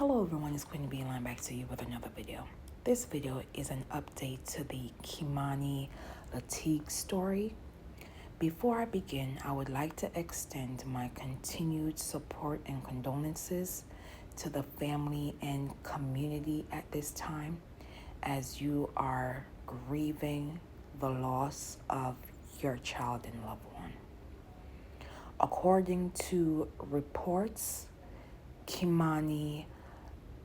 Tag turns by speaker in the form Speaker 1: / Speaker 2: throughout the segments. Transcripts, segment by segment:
Speaker 1: Hello everyone, it's Kei'Mani Latigue back to you with another video. This video is an update to the Kei'Mani Latigue story. Before I begin, I would like to extend my continued support and condolences to the family and community at this time as you are grieving the loss of your child and loved one. According to reports, Kei'Mani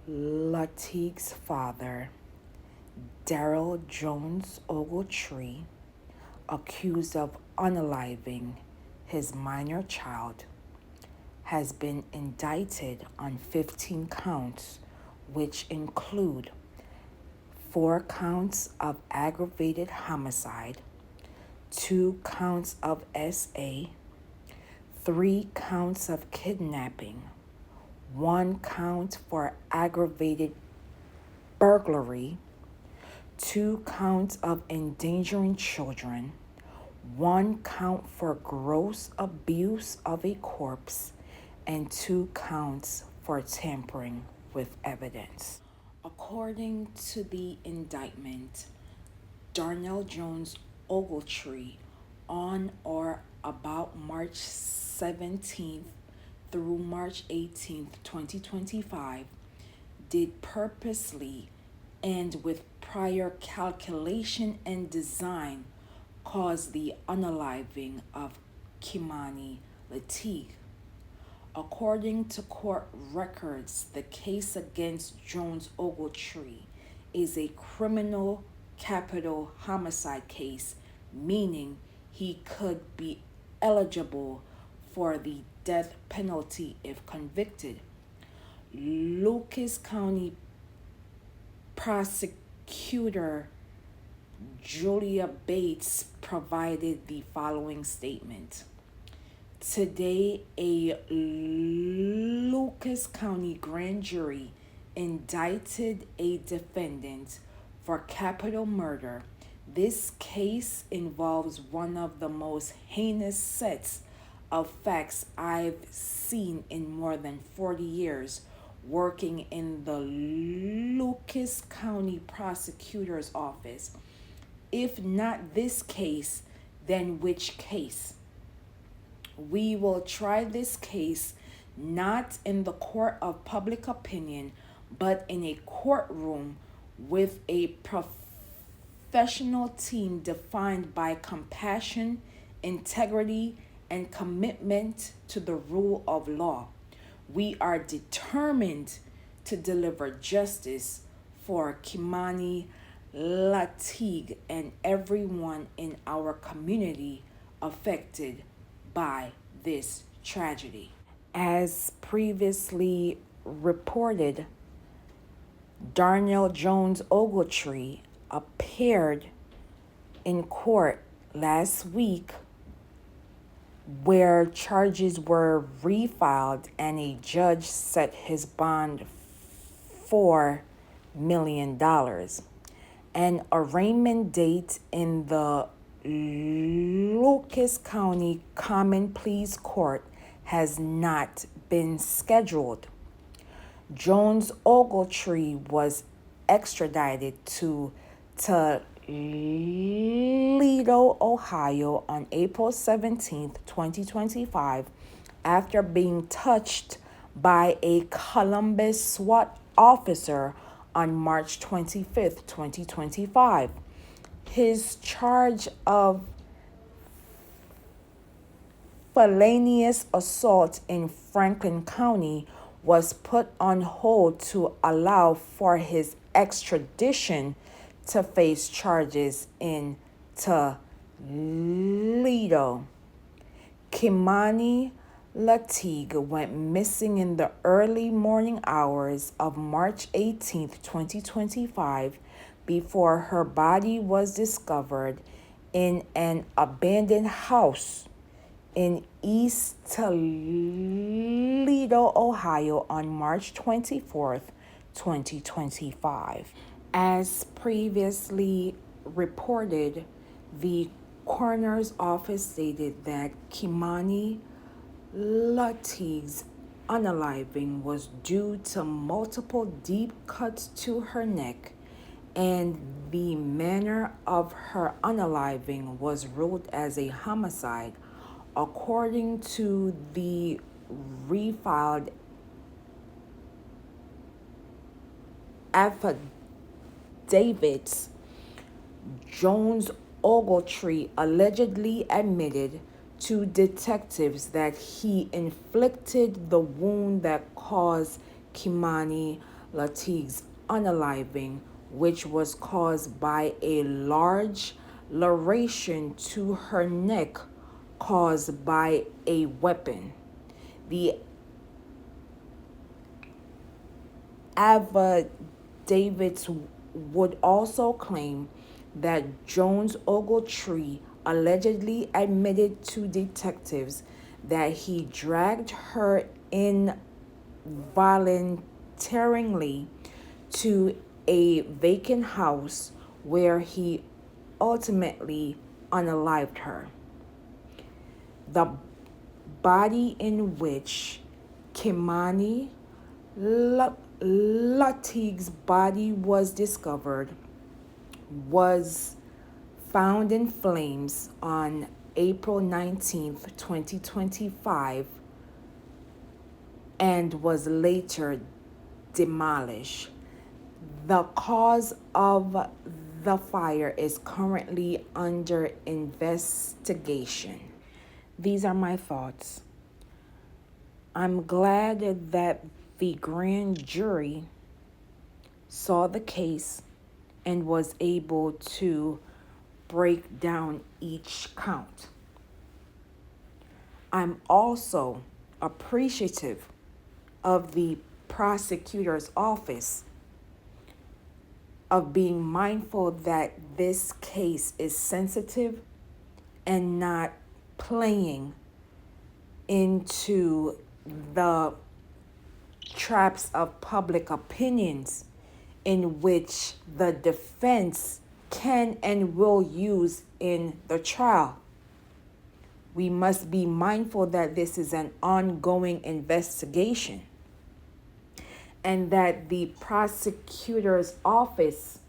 Speaker 1: Latigue's father, Darrell Jones Ogletree, accused of unaliving his minor child, has been indicted on 15 counts, which include 4 counts of aggravated homicide, 2 counts of SA, 3 counts of kidnapping, 1 count for aggravated burglary, 2 counts of endangering children, 1 count for gross abuse of a corpse, and 2 counts for tampering with evidence. According to the indictment, Darnell Jones Ogletree, on or about March 17th through March 18th, 2025, did purposely and with prior calculation and design cause the unaliving of Kei'Mani Latigue. According to court records, the case against Jones Ogletree is a criminal capital homicide case, meaning he could be eligible for the death penalty if convicted. Lucas County Prosecutor Julia Bates provided the following statement. Today, a Lucas County grand jury indicted a defendant for capital murder. This case involves one of the most heinous sets of facts I've seen in more than 40 years working in the Lucas County Prosecutor's Office. If not this case, then which case? We will try this case not in the court of public opinion, but in a courtroom with a professional team defined by compassion, integrity, and commitment to the rule of law. We are determined to deliver justice for Kei'Mani Latigue and everyone in our community affected by this tragedy. As previously reported, Darnell Jones Ogletree appeared in court last week where charges were refiled and a judge set his bond $4 million. An arraignment date in the Lucas County Common Pleas Court has not been scheduled. Jones Ogletree was extradited to Toledo, Ohio on April 17th, 2025, after being touched by a Columbus SWAT officer on March 25th, 2025. His charge of felonious assault in Franklin County was put on hold to allow for his extradition to face charges in Toledo. Kei'Mani Latigue went missing in the early morning hours of March 18, 2025, before her body was discovered in an abandoned house in East Toledo, Ohio on March 24th, 2025. As previously reported, the coroner's office stated that Kei'Mani Latigue's unaliving was due to multiple deep cuts to her neck, and the manner of her unaliving was ruled as a homicide, according to the refiled affidavits. Jones Ogletree allegedly admitted to detectives that he inflicted the wound that caused Kei'Mani Latigue's unaliving, which was caused by a large laceration to her neck caused by a weapon. The affidavits would also claim that Jones Ogletree allegedly admitted to detectives that he dragged her involuntarily to a vacant house where he ultimately unalived her. The body in which Kei'Mani Latigue's body was discovered was found in flames on April 19th, 2025, and was later demolished. The cause of the fire is currently under investigation. These are my thoughts. I'm glad that the grand jury saw the case and was able to break down each count. I'm also appreciative of the prosecutor's office of being mindful that this case is sensitive and not playing into the traps of public opinions in which the defense can and will use in the trial. We must be mindful that this is an ongoing investigation and that the prosecutor's office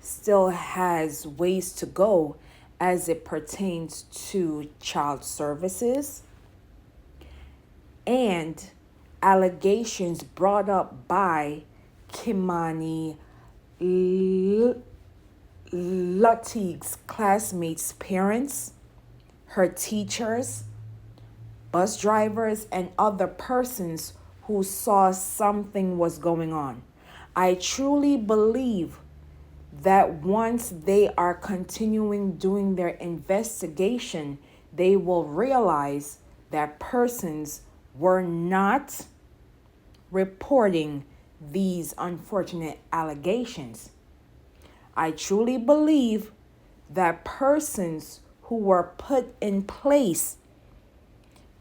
Speaker 1: still has ways to go as it pertains to child services and allegations brought up by Kei'Mani Latigue's classmates' parents, her teachers, bus drivers, and other persons who saw something was going on. I truly believe that once they are continuing doing their investigation, they will realize that persons were not reporting these unfortunate allegations. I truly believe that persons who were put in place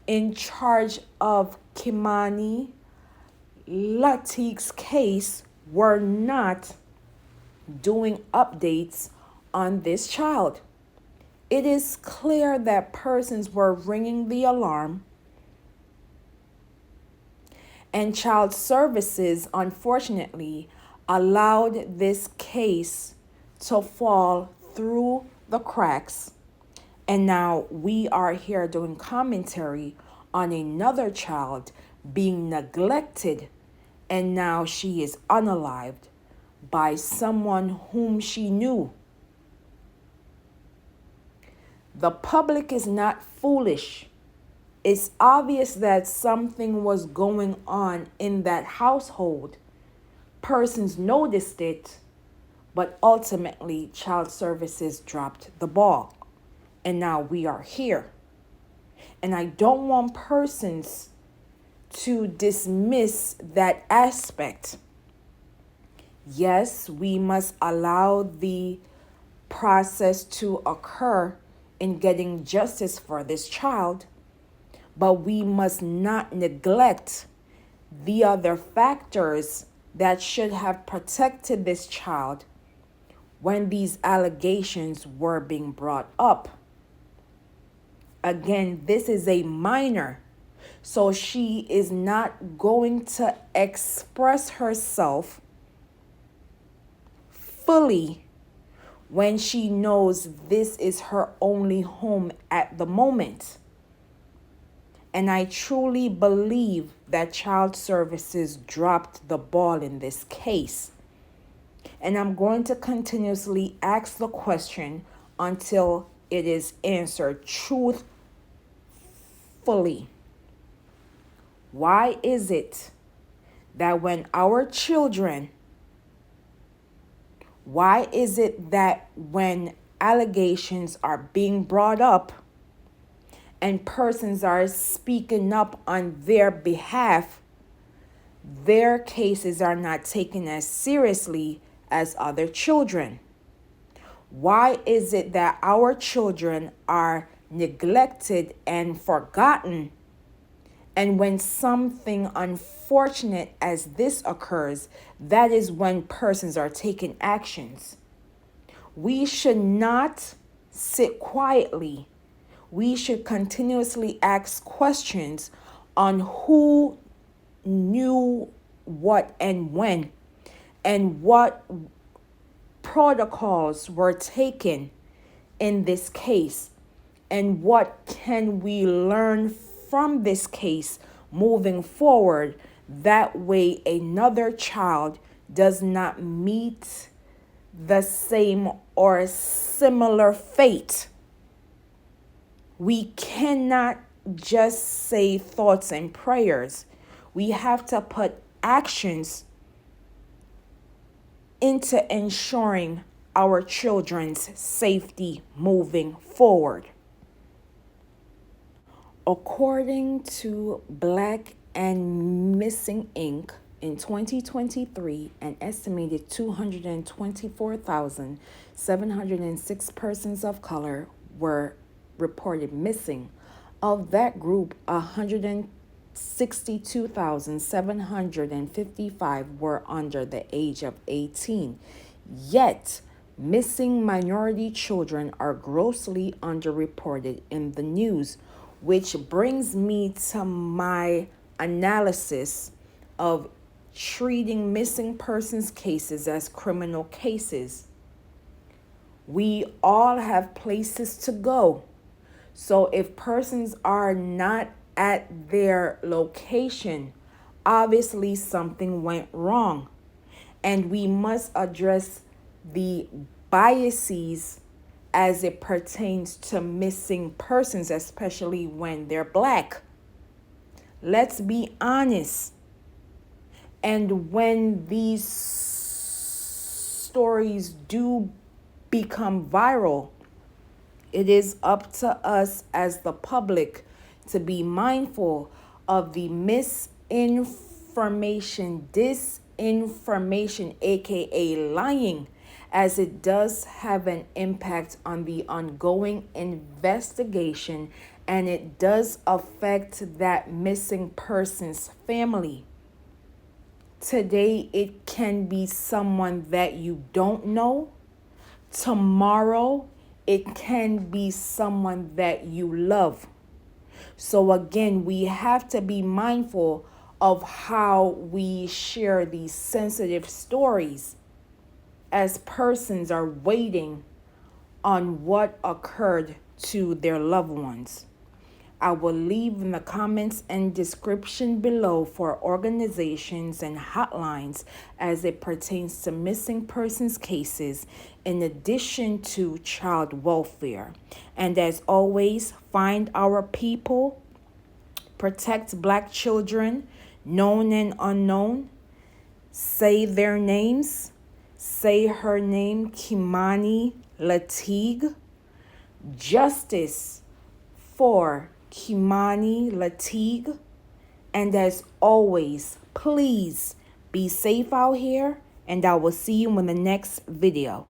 Speaker 1: in charge of Kei'Mani Latigue's case were not doing updates on this child. It is clear that persons were ringing the alarm, and child services, unfortunately, allowed this case to fall through the cracks. And now we are here doing commentary on another child being neglected, and now she is unalived by someone whom she knew. The public is not foolish. It's obvious that something was going on in that household. Persons noticed it, but ultimately child services dropped the ball. And now we are here. And I don't want persons to dismiss that aspect. Yes, we must allow the process to occur in getting justice for this child, but we must not neglect the other factors that should have protected this child when these allegations were being brought up. Again, this is a minor, So she is not going to express herself fully when she knows this is her only home at the moment. And I truly believe that Child Services dropped the ball in this case. And I'm going to continuously ask the question until it is answered truthfully. Why is it that when our children, why is it that when allegations are being brought up and persons are speaking up on their behalf, their cases are not taken as seriously as other children? Why is it that our children are neglected and forgotten? And when something unfortunate as this occurs, that is when persons are taking actions. We should not sit quietly. We should continuously ask questions on who knew what and when, and what protocols were taken in this case, and what can we learn from this case moving forward. That way another child does not meet the same or similar fate. We cannot just say thoughts and prayers. We have to put actions into ensuring our children's safety moving forward. According to Black and Missing Inc., in 2023, an estimated 224,706 persons of color were reported missing. Of that group, 162,755 were under the age of 18. Yet, missing minority children are grossly underreported in the news, which brings me to my analysis of treating missing persons cases as criminal cases. We all have places to go. So if persons are not at their location, obviously something went wrong. And we must address the biases as it pertains to missing persons, especially when they're Black. Let's be honest. And when these stories do become viral, it is up to us as the public to be mindful of the misinformation, disinformation, aka lying, as it does have an impact on the ongoing investigation, and it does affect that missing person's family. Today, it can be someone that you don't know. Tomorrow, it can be someone that you love. So again, we have to be mindful of how we share these sensitive stories as persons are waiting on what occurred to their loved ones. I will leave in the comments and description below for organizations and hotlines as it pertains to missing persons cases, in addition to child welfare. And as always, find our people, protect Black children, known and unknown. Say their names. Say her name, Kei'Mani Latigue. Justice for Kei'Mani Latigue. And as always, please be safe out here, and I will see you in the next video.